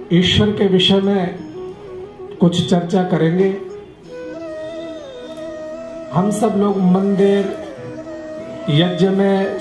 ईश्वर के विषय में कुछ चर्चा करेंगे। हम सब लोग मंदिर, यज्ञ में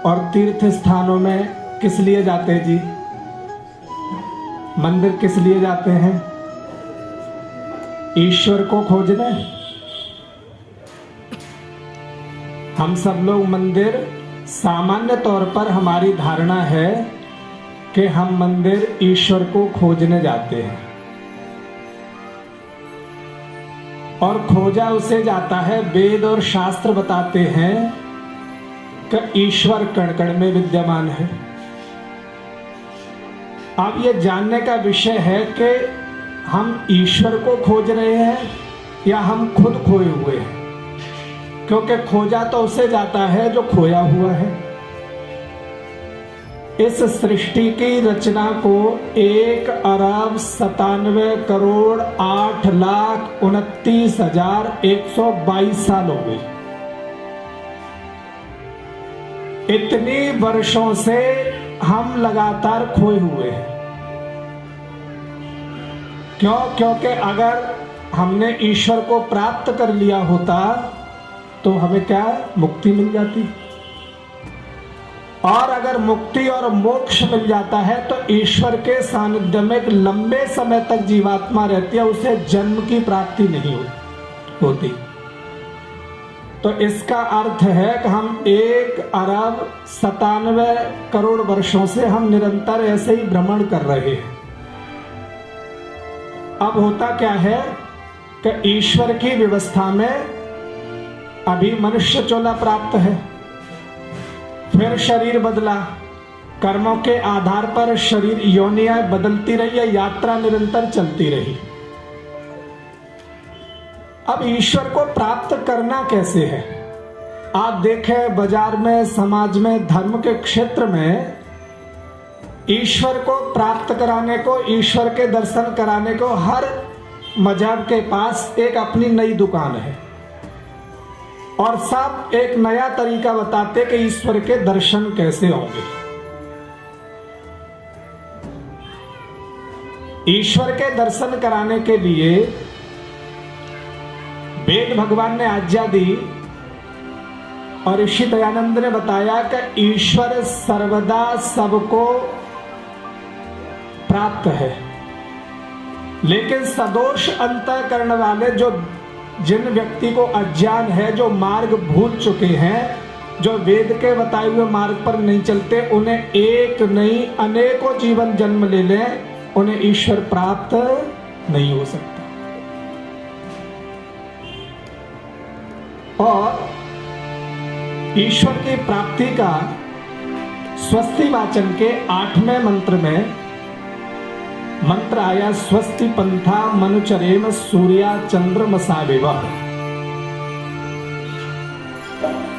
और तीर्थ स्थानों में किस लिए जाते हैं जी? मंदिर किस लिए जाते हैं? ईश्वर को खोजने। हम सब लोग मंदिर, सामान्य तौर पर हमारी धारणा है कि हम मंदिर ईश्वर को खोजने जाते हैं, और खोजा उसे जाता है। वेद और शास्त्र बताते हैं कि ईश्वर कण कण में विद्यमान है। अब ये जानने का विषय है कि हम ईश्वर को खोज रहे हैं या हम खुद खोए हुए हैं, क्योंकि खोजा तो उसे जाता है जो खोया हुआ है। इस सृष्टि की रचना को 1,08,29,122 साल हो गए। इतनी वर्षों से हम लगातार खोए हुए हैं। क्यों? क्योंकि अगर हमने ईश्वर को प्राप्त कर लिया होता तो हमें क्या मुक्ति मिल जाती, और अगर मुक्ति और मोक्ष मिल जाता है तो ईश्वर के सानिध्य में एक लंबे समय तक जीवात्मा रहती है, उसे जन्म की प्राप्ति नहीं होती। तो इसका अर्थ है कि हम 1,97,00,00,000 वर्षों से हम निरंतर ऐसे ही भ्रमण कर रहे हैं। अब होता क्या है कि ईश्वर की व्यवस्था में अभी मनुष्य चोला प्राप्त है, फिर शरीर बदला, कर्मों के आधार पर शरीर योनियां बदलती रही है, यात्रा निरंतर चलती रही। अब ईश्वर को प्राप्त करना कैसे है? आप देखें बाजार में, समाज में, धर्म के क्षेत्र में ईश्वर को प्राप्त कराने को, ईश्वर के दर्शन कराने को हर मजहब के पास एक अपनी नई दुकान है, और सब एक नया तरीका बताते कि ईश्वर के दर्शन कैसे होंगे। ईश्वर के दर्शन कराने के लिए वेद भगवान ने आज्ञा दी, और ऋषि दयानंद ने बताया कि ईश्वर सर्वदा सबको प्राप्त है, लेकिन सदोष अंतःकरण वाले, जो जिन व्यक्ति को अज्ञान है, जो मार्ग भूल चुके हैं, जो वेद के बताए हुए मार्ग पर नहीं चलते, उन्हें एक नहीं अनेकों जीवन जन्म ले लें, उन्हें ईश्वर प्राप्त नहीं हो सकता। और ईश्वर की प्राप्ति का स्वस्ति वाचन के 8वें मंत्र में मंत्र आया, स्वस्ति पंथा मनुचरेम सूर्या चंद्रमसाविव।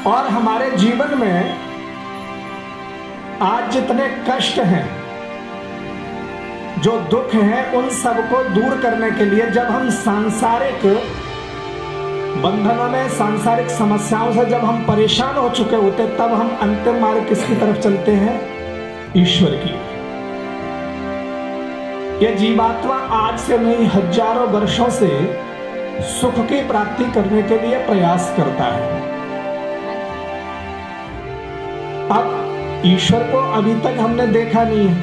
और हमारे जीवन में आज जितने कष्ट हैं, जो दुख हैं, उन सबको दूर करने के लिए जब हम सांसारिक बंधनों में, सांसारिक समस्याओं से जब हम परेशान हो चुके होते, तब हम अंतिम मार्ग किसकी तरफ चलते हैं? ईश्वर की। यह जीवात्मा आज से नहीं, हजारों वर्षों से सुख की प्राप्ति करने के लिए प्रयास करता है। अब ईश्वर को अभी तक हमने देखा नहीं है,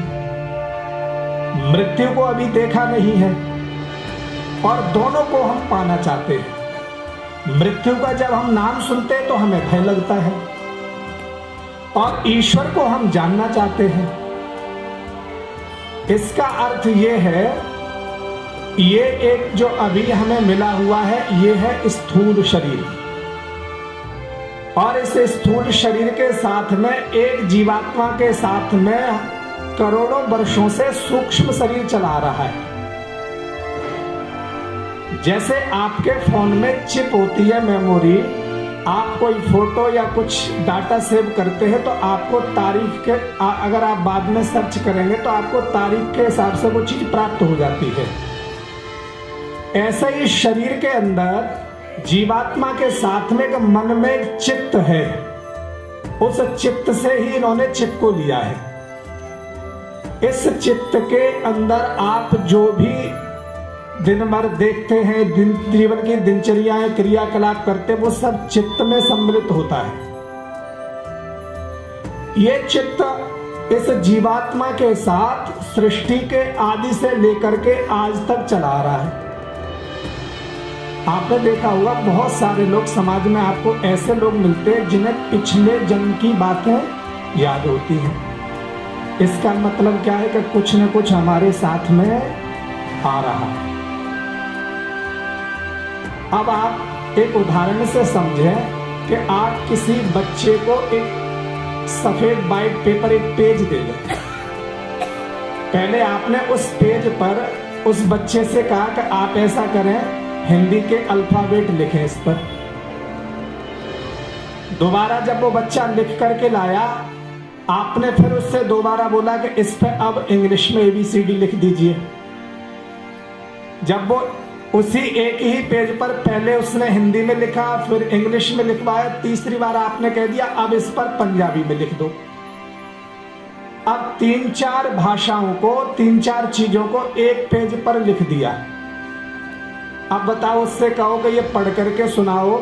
मृत्यु को अभी देखा नहीं है, और दोनों को हम पाना चाहते हैं। मृत्यु का जब हम नाम सुनते हैं तो हमें भय लगता है, और ईश्वर को हम जानना चाहते हैं। इसका अर्थ ये है, ये एक जो अभी हमें मिला हुआ है, ये है स्थूल शरीर, और इस स्थूल शरीर के साथ में एक जीवात्मा के साथ में करोड़ों वर्षों से सूक्ष्म शरीर चला रहा है। जैसे आपके फोन में चिप होती है, मेमोरी, आप कोई फोटो या कुछ डाटा सेव करते हैं तो आपको तारीख के, अगर आप बाद में सर्च करेंगे तो आपको तारीख के हिसाब से वो चीज प्राप्त हो जाती है। ऐसे ही शरीर के अंदर जीवात्मा के साथ में एक मन में एक चित्त है, उस चित्त से ही इन्होंने चिप को लिया है। इस चित्त के अंदर आप जो भी दिन भर देखते हैं, जीवन की दिनचर्याएं, क्रियाकलाप करते, वो सब चित्त में सम्मिलित होता है। ये चित्त इस जीवात्मा के साथ सृष्टि के आदि से लेकर के आज तक चला आ रहा है। आपने देखा होगा बहुत सारे लोग समाज में, आपको ऐसे लोग मिलते हैं जिन्हें पिछले जन्म की बातें याद होती हैं। इसका मतलब क्या है कि कुछ न कुछ हमारे साथ में आ रहा है। अब आप एक उदाहरण से समझें कि आप किसी बच्चे को एक सफेद वाइट पेपर, एक पेज दे दें। पहले आपने उस पेज पर उस बच्चे से कहा कि आप ऐसा करें, हिंदी के अल्फाबेट लिखें इस पर। दोबारा जब वो बच्चा लिख करके लाया, आपने फिर उससे दोबारा बोला कि इस पर अब इंग्लिश में ABCD लिख दीजिए। जब वो उसी एक ही पेज पर पहले उसने हिंदी में लिखा, फिर इंग्लिश में लिखवाया, तीसरी बार आपने कह दिया अब इस पर पंजाबी में लिख दो। अब 3-4 भाषाओं को, 3-4 चीजों को एक पेज पर लिख दिया। अब बताओ, उससे कहो कि ये पढ़ करके सुनाओ,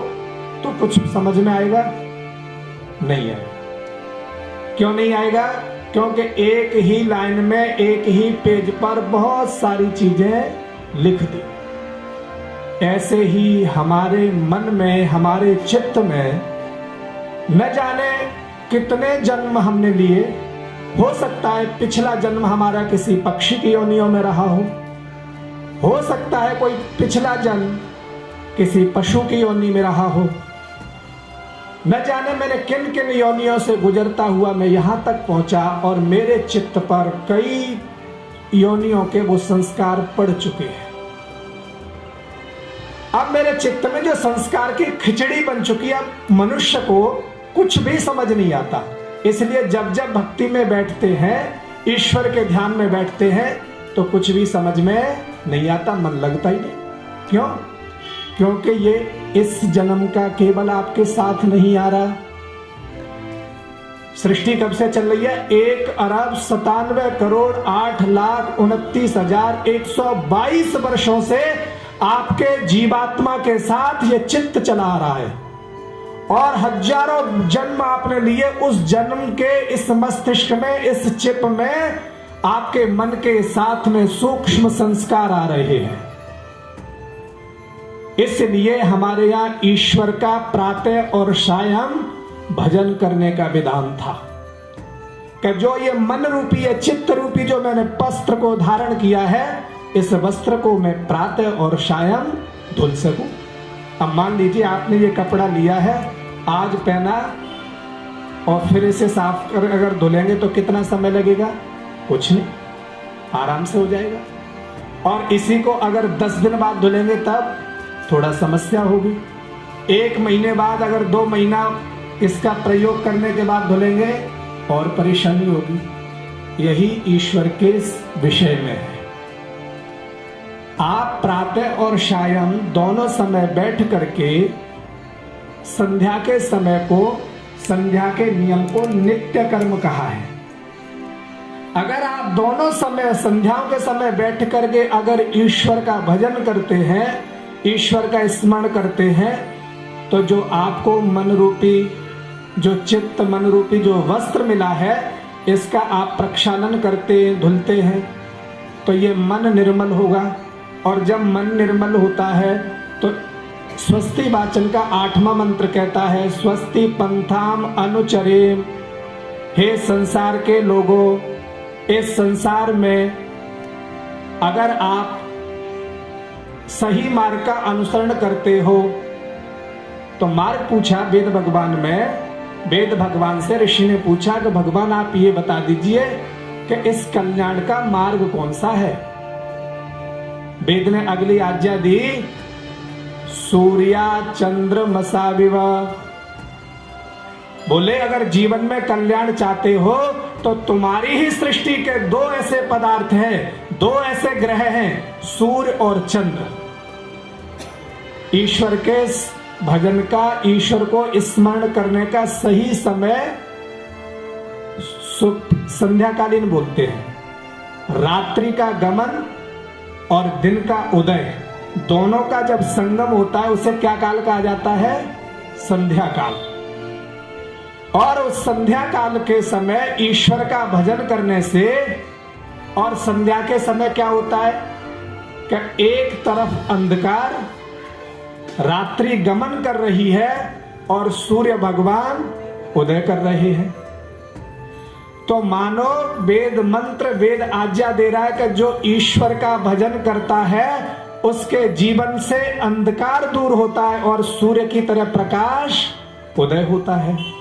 तो कुछ समझ में आएगा? नहीं आएगा। क्यों नहीं आएगा? क्योंकि एक ही लाइन में, एक ही पेज पर बहुत सारी चीजें लिख दी। ऐसे ही हमारे मन में, हमारे चित्त में न जाने कितने जन्म हमने लिए। हो सकता है पिछला जन्म हमारा किसी पक्षी की योनियों में रहा हो सकता है कोई पिछला जन्म किसी पशु की योनि में रहा हो। न जाने मैंने किन किन योनियों से गुजरता हुआ मैं यहां तक पहुंचा, और मेरे चित्त पर कई योनियों के वो संस्कार पड़ चुके हैं। अब मेरे चित्त में जो संस्कार की खिचड़ी बन चुकी है, अब मनुष्य को कुछ भी समझ नहीं आता। इसलिए जब जब भक्ति में बैठते हैं, ईश्वर के ध्यान में बैठते हैं, तो कुछ भी समझ में नहीं आता, मन लगता ही नहीं। क्यों? क्योंकि ये इस जन्म का केवल आपके साथ नहीं आ रहा। सृष्टि कब से चल रही है? 1,97,08,29,122 वर्षों से आपके जीवात्मा के साथ ये चित्त चला आ रहा है, और हजारों जन्म आपने लिए। उस जन्म के इस मस्तिष्क में, इस चिप में, आपके मन के साथ में सूक्ष्म संस्कार आ रहे हैं। इसलिए हमारे यहां ईश्वर का प्रातः और सायं भजन करने का विधान था कि जो ये मन रूपी, ये चित्त रूपी जो मैंने वस्त्र को धारण किया है, इस वस्त्र को मैं प्रातः और सायं धुल सकूं। अब मान लीजिए आपने ये कपड़ा लिया है, आज पहना, और फिर इसे साफ कर अगर धुलेंगे तो कितना समय लगेगा? कुछ नहीं, आराम से हो जाएगा। और इसी को अगर 10 दिन बाद धुलेंगे तब थोड़ा समस्या होगी। 1 महीने बाद, अगर 2 महीना इसका प्रयोग करने के बाद धुलेंगे और परेशानी होगी। यही ईश्वर के विषय में है। आप प्रातः और सायं दोनों समय बैठ करके संध्या के समय को, संध्या के नियम को नित्य कर्म कहा है। अगर आप दोनों समय, संध्याओं के समय बैठ करके अगर ईश्वर का भजन करते हैं, ईश्वर का स्मरण करते हैं, तो जो आपको मन रूपी, जो चित्त मन रूपी जो वस्त्र मिला है, इसका आप प्रक्षालन करते, धुलते हैं, तो ये मन निर्मल होगा। और जब मन निर्मल होता है तो स्वस्ति वाचन का 8वां मंत्र कहता है, स्वस्ति पंथाम अनुचरेम। हे संसार के लोगों, इस संसार में अगर आप सही मार्ग का अनुसरण करते हो, तो मार्ग पूछा वेद भगवान में, वेद भगवान से ऋषि ने पूछा कि भगवान आप ये बता दीजिए कि इस कल्याण का मार्ग कौन सा है। वेद ने अगली आज्ञा दी, सूर्या चंद्र मसाविव। बोले अगर जीवन में कल्याण चाहते हो तो तुम्हारी ही सृष्टि के 2 ऐसे पदार्थ हैं, 2 ऐसे ग्रह हैं, सूर्य और चंद्र। ईश्वर के भजन का, ईश्वर को स्मरण करने का सही समय संध्याकालीन बोलते हैं। रात्रि का गमन और दिन का उदय, दोनों का जब संगम होता है उसे क्या काल कहा जाता है? संध्या काल। और उस संध्या काल के समय ईश्वर का भजन करने से, और संध्या के समय क्या होता है कि एक तरफ अंधकार, रात्रि गमन कर रही है और सूर्य भगवान उदय कर रहे हैं। तो मानो वेद मंत्र, वेद आज्ञा दे रहा है कि जो ईश्वर का भजन करता है उसके जीवन से अंधकार दूर होता है और सूर्य की तरह प्रकाश उदय होता है।